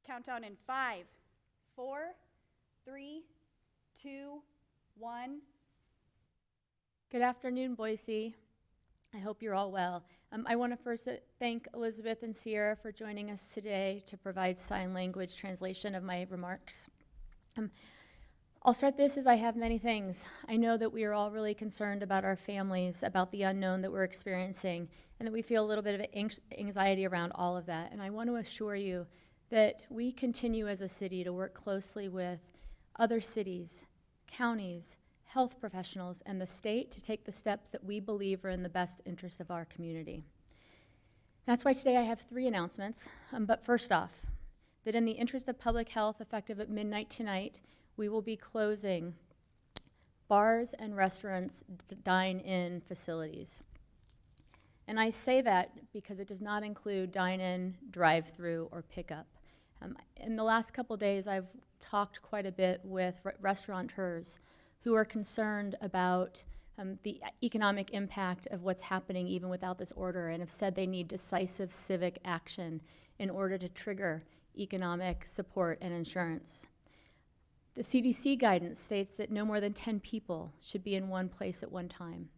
Countdown in 5, 4, 3, 2, 1. Good afternoon, Boise. I hope you're all well. I want to first thank Elizabeth and Sierra for joining us today to provide sign language translation of my remarks. I'll start this as I have many things. I know that we are all really concerned about our families, about the unknown that we're experiencing, and that we feel a little bit of anxiety around all of that. And I want to assure you that we continue as a city to work closely with other cities, counties, health professionals, and the state to take the steps that we believe are in the best interest of our community. That's why today I have 3 announcements. But first off, that in the interest of public health, effective at midnight tonight, we will be closing bars and restaurants, dine-in facilities. And I say that because it does not include dine-in, drive-through, or pickup. In the last couple days, I've talked quite a bit with restaurateurs who are concerned about the economic impact of what's happening even without this order, and have said they need decisive civic action in order to trigger economic support and insurance. The CDC guidance states that no more than 10 people should be in one place at one time.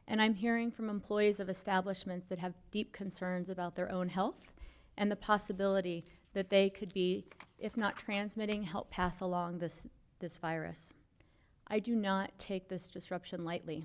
And I'm hearing from employees of establishments that have deep concerns about their own health and the possibility that they could be, if not transmitting, help pass along this virus. I do not take this disruption lightly.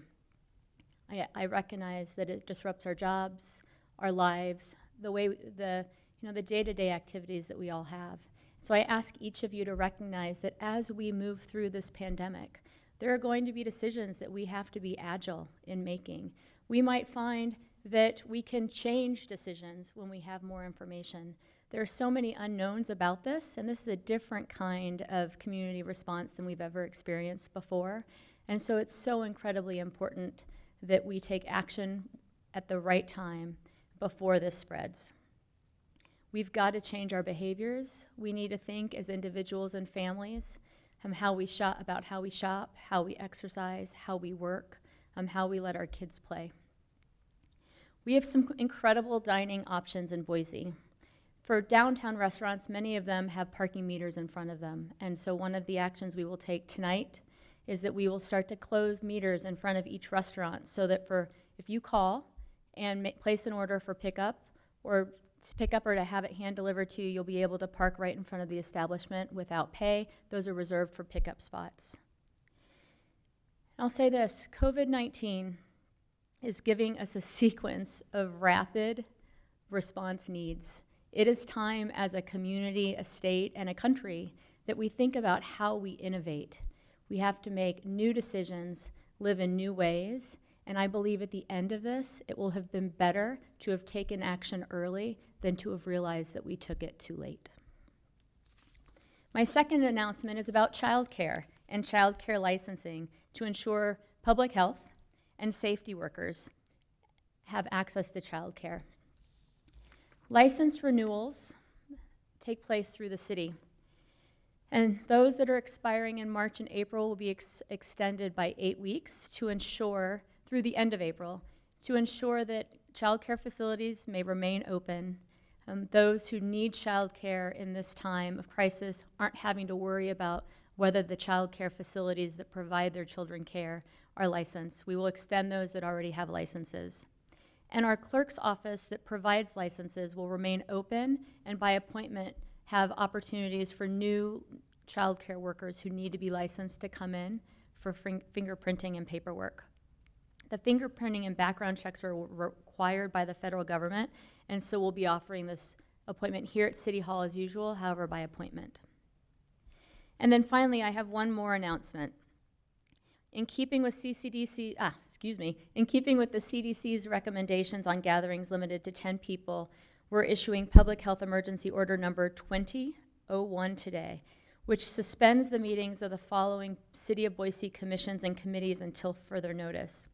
I recognize that it disrupts our jobs, our lives, the way the day-to-day activities that we all have. So I ask each of you to recognize that as we move through this pandemic, there are going to be decisions that we have to be agile in making. We might find that we can change decisions when we have more information. There are so many unknowns about this, and this is a different kind of community response than we've ever experienced before. And so it's so incredibly important that we take action at the right time before this spreads. We've got to change our behaviors. We need to think as individuals and families how we shop, how we exercise, how we work, how we let our kids play. We have some incredible dining options in Boise. For downtown restaurants, many of them have parking meters in front of them. And so one of the actions we will take tonight is that we will start to close meters in front of each restaurant so that if you call and place an order for pickup or to have it hand delivered to you, you'll be able to park right in front of the establishment without pay. Those are reserved for pickup spots. I'll say this, COVID-19 is giving us a sequence of rapid response needs. It is time as a community, a state, and a country that we think about how we innovate. We have to make new decisions, live in new ways, and I believe at the end of this, it will have been better to have taken action early than to have realized that we took it too late. My second announcement is about childcare and childcare licensing to ensure public health and safety workers have access to childcare. License renewals take place through the city, and those that are expiring in March and April will be extended by 8 weeks to ensure, through the end of April, to ensure that childcare facilities may remain open. Those who need childcare in this time of crisis aren't having to worry about whether the childcare facilities that provide their children care are licensed. We will extend those that already have licenses. And our clerk's office that provides licenses will remain open and by appointment have opportunities for new childcare workers who need to be licensed to come in for fingerprinting and paperwork. The fingerprinting and background checks are required by the federal government, and so we'll be offering this appointment here at City Hall as usual, however by appointment. And then finally, I have one more announcement. In keeping with the CDC's recommendations on gatherings limited to 10 people, we're issuing Public Health Emergency Order number 2001 today, which suspends the meetings of the following City of Boise commissions and committees until further notice.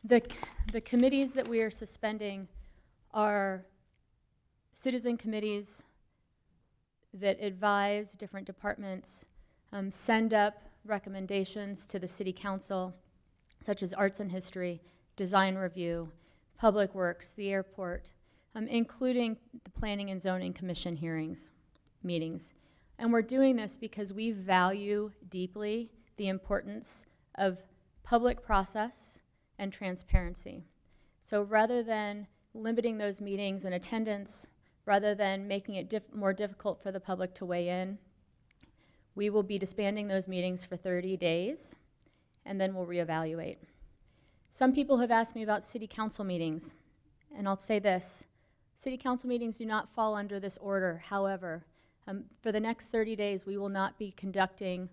The committees that we are suspending are citizen committees that advise different departments, send up recommendations to the City Council, such as Arts and History, Design Review, Public Works, the airport, including the Planning and Zoning Commission meetings. And we're doing this because we value deeply the importance of public process and transparency. So rather than limiting those meetings and attendance, rather than making it more difficult for the public to weigh in, we will be disbanding those meetings for 30 days, and then we'll reevaluate. Some people have asked me about city council meetings, and I'll say this. City council meetings do not fall under this order. However, for the next 30 days, we will not be conducting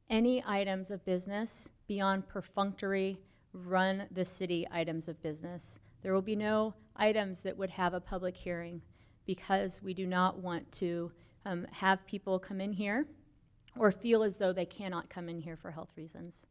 any items of business beyond perfunctory run the city items of business. There will be no items that would have a public hearing because we do not want to have people come in here or feel as though they cannot come in here for health reasons.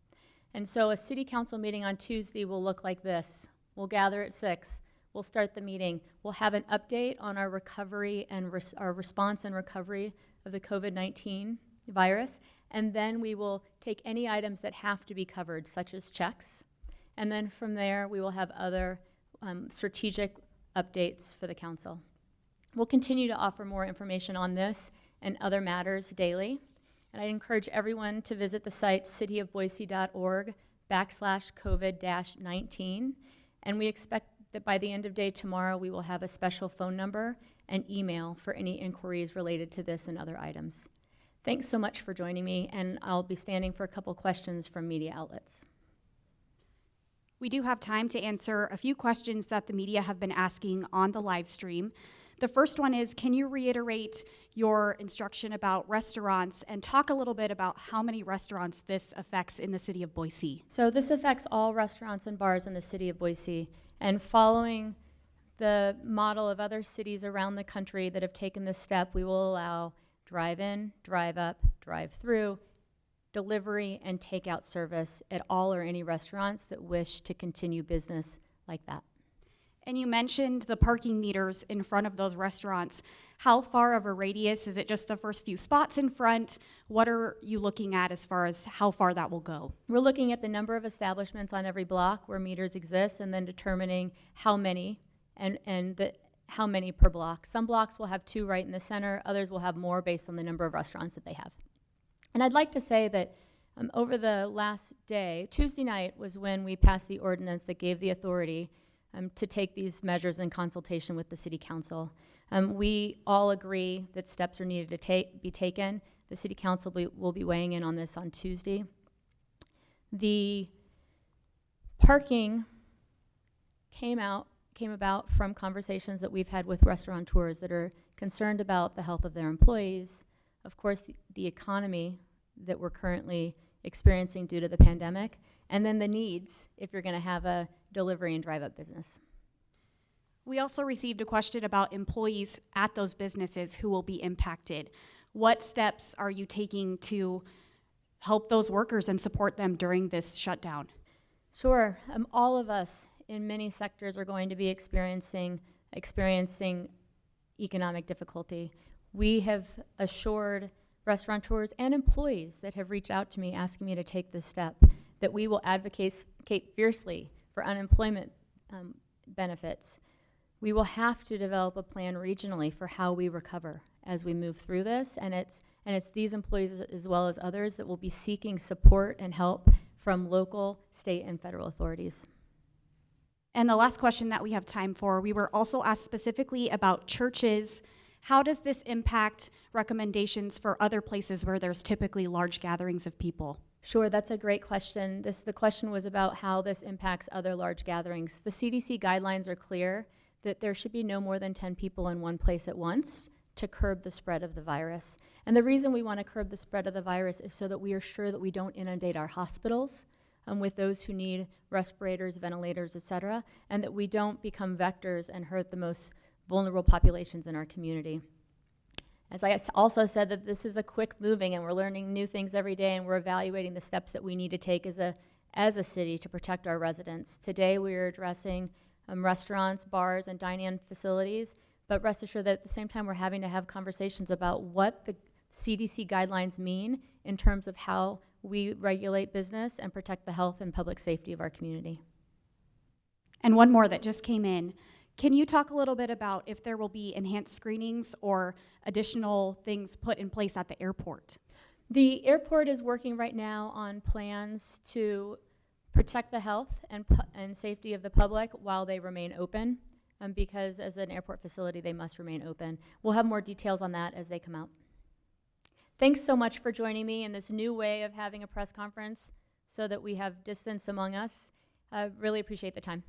And so a city council meeting on Tuesday will look like this. We'll gather at 6. We'll start the meeting. We'll have an update on our recovery and our response and recovery of the COVID-19 virus. And then we will take any items that have to be covered, such as checks. And then from there, we will have other strategic updates for the council. We'll continue to offer more information on this and other matters daily. And I encourage everyone to visit the site cityofboise.org/COVID-19. And we expect that by the end of day tomorrow, we will have a special phone number and email for any inquiries related to this and other items. Thanks so much for joining me, and I'll be standing for a couple questions from media outlets. We do have time to answer a few questions that the media have been asking on the live stream. The first one is, can you reiterate your instruction about restaurants and talk a little bit about how many restaurants this affects in the city of Boise? So this affects all restaurants and bars in the city of Boise, and following the model of other cities around the country that have taken this step, we will allow drive-in, drive-up, drive-through, delivery, and takeout service at all or any restaurants that wish to continue business like that. And you mentioned the parking meters in front of those restaurants. How far of a radius? Is it just the first few spots in front? What are you looking at as far as how far that will go? We're looking at the number of establishments on every block where meters exist and then determining how many how many per block. Some blocks will have 2 right in the center, others will have more based on the number of restaurants that they have. And I'd like to say that over the last day, Tuesday night was when we passed the ordinance that gave the authority to take these measures in consultation with the city council. We all agree that steps are needed to be taken. The city council will be weighing in on this on Tuesday. The parking came about from conversations that we've had with restaurateurs that are concerned about the health of their employees, of course, the economy that we're currently experiencing due to the pandemic, and then the needs if you're going to have a delivery and drive-up business. We also received a question about employees at those businesses who will be impacted. What steps are you taking to help those workers and support them during this shutdown? Sure. All of us in many sectors are going to be experiencing economic difficulty. We have assured restaurateurs and employees that have reached out to me asking me to take this step that we will advocate fiercely for unemployment benefits. We will have to develop a plan regionally for how we recover as we move through this, and it's these employees as well as others that will be seeking support and help from local, state, and federal authorities. And the last question that we have time for, we were also asked specifically about churches. How does this impact recommendations for other places where there's typically large gatherings of people? Sure, that's a great question. The question was about how this impacts other large gatherings. The CDC guidelines are clear that there should be no more than 10 people in one place at once to curb the spread of the virus. And the reason we want to curb the spread of the virus is so that we are sure that we don't inundate our hospitals with those who need respirators, ventilators, et cetera, and that we don't become vectors and hurt the most vulnerable populations in our community. As I also said, that this is a quick moving and we're learning new things every day, and we're evaluating the steps that we need to take as a city to protect our residents. Today we are addressing restaurants, bars, and dine-in facilities, but rest assured that at the same time we're having to have conversations about what the CDC guidelines mean in terms of how we regulate business and protect the health and public safety of our community. And one more that just came in. Can you talk a little bit about if there will be enhanced screenings or additional things put in place at the airport? The airport is working right now on plans to protect the health and safety of the public while they remain open, because as an airport facility, they must remain open. We'll have more details on that as they come out. Thanks so much for joining me in this new way of having a press conference so that we have distance among us. I really appreciate the time.